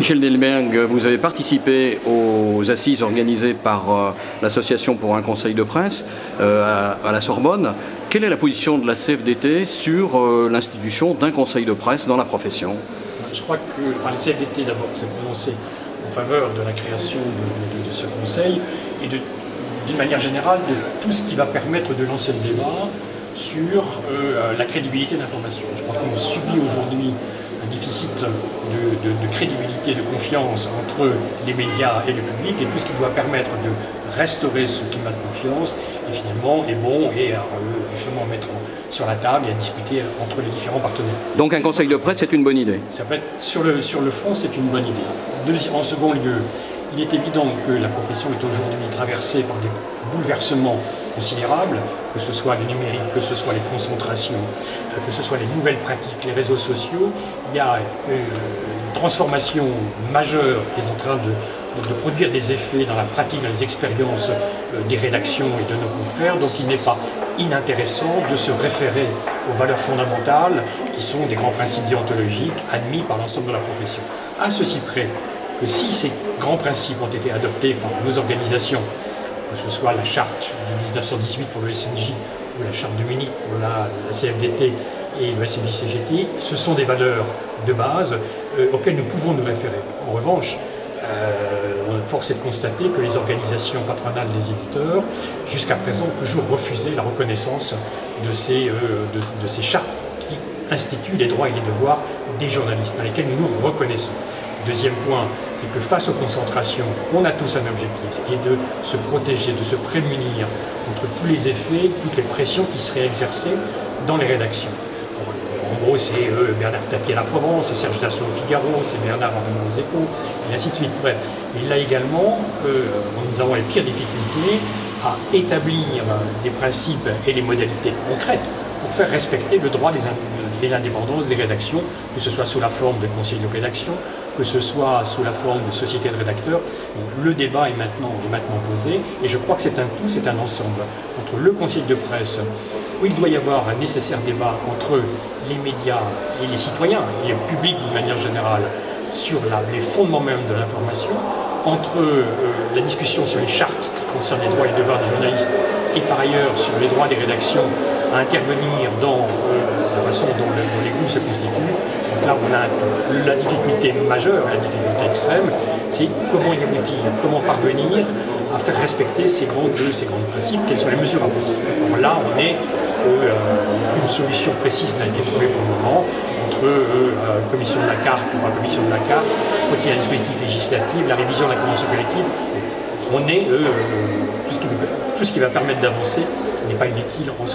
Michel Delberg, vous avez participé aux assises organisées par l'Association pour un conseil de presse à la Sorbonne. Quelle est la position de la CFDT sur l'institution d'un conseil de presse dans la profession? Je crois que la CFDT d'abord s'est prononcée en faveur de la création de ce conseil et d'une manière générale de tout ce qui va permettre de lancer le débat sur la crédibilité de l'information. Je crois qu'on subit aujourd'hui un déficit de crédibilité, de confiance entre les médias et le public, et tout ce qui doit permettre de restaurer ce climat de confiance et finalement est bon et à justement mettre sur la table et à discuter entre les différents partenaires. Donc un conseil de presse, c'est une bonne idée? Ça peut être, sur le fond, c'est une bonne idée. En second lieu, il est évident que la profession est aujourd'hui traversée par des bouleversements considérables, que ce soit le numérique, que ce soit les concentrations, que ce soit les nouvelles pratiques, les réseaux sociaux. Il y a une transformation majeure qui est en train de produire des effets dans la pratique, dans les expériences des rédactions et de nos confrères. Donc il n'est pas inintéressant de se référer aux valeurs fondamentales qui sont des grands principes déontologiques admis par l'ensemble de la profession. À ceci près que si ces grands principes ont été adoptés par nos organisations, que ce soit la charte de 1918 pour le SNJ ou la charte de Munich pour la CFDT et le SNJ-CGT, ce sont des valeurs de base auxquelles nous pouvons nous référer. En revanche, force est de constater que les organisations patronales des éditeurs, jusqu'à présent, ont toujours refusé la reconnaissance de ces chartes qui instituent les droits et les devoirs des journalistes, dans lesquels nous nous reconnaissons. Deuxième point, c'est que face aux concentrations, on a tous un objectif, ce qui est de se protéger, de se prémunir contre tous les effets, toutes les pressions qui seraient exercées dans les rédactions. En gros, c'est Bernard Tapie à la Provence, c'est Serge Dassault au Figaro, c'est Bernard Arnault aux Échos, et ainsi de suite. Bref. Mais là également, nous avons les pires difficultés à établir des principes et les modalités concrètes pour faire respecter le droit et l'indépendance des rédactions, que ce soit sous la forme de conseil de rédaction, que ce soit sous la forme de société de rédacteurs. Le débat est maintenant posé, et je crois que c'est un tout, c'est un ensemble. Entre le conseil de presse, où il doit y avoir un nécessaire débat entre les médias et les citoyens, et le public d'une manière générale, sur les fondements même de l'information, entre la discussion sur les chartes qui concernent les droits et les devoirs des journalistes, et par ailleurs sur les droits des rédactions à intervenir dans la façon dont les groupes se constituent. Donc là, on a la difficulté majeure, la difficulté extrême, c'est comment y aboutir, comment parvenir à faire respecter ces grands principes, quelles sont les mesures à prendre. Alors là, on est une solution précise n'a été trouvée pour le moment, entre commission de la carte ou pas commission de la carte, faut-il y ait un dispositif législatif, la révision de la convention collective. On est tout ce qui va permettre d'avancer n'est pas inutile en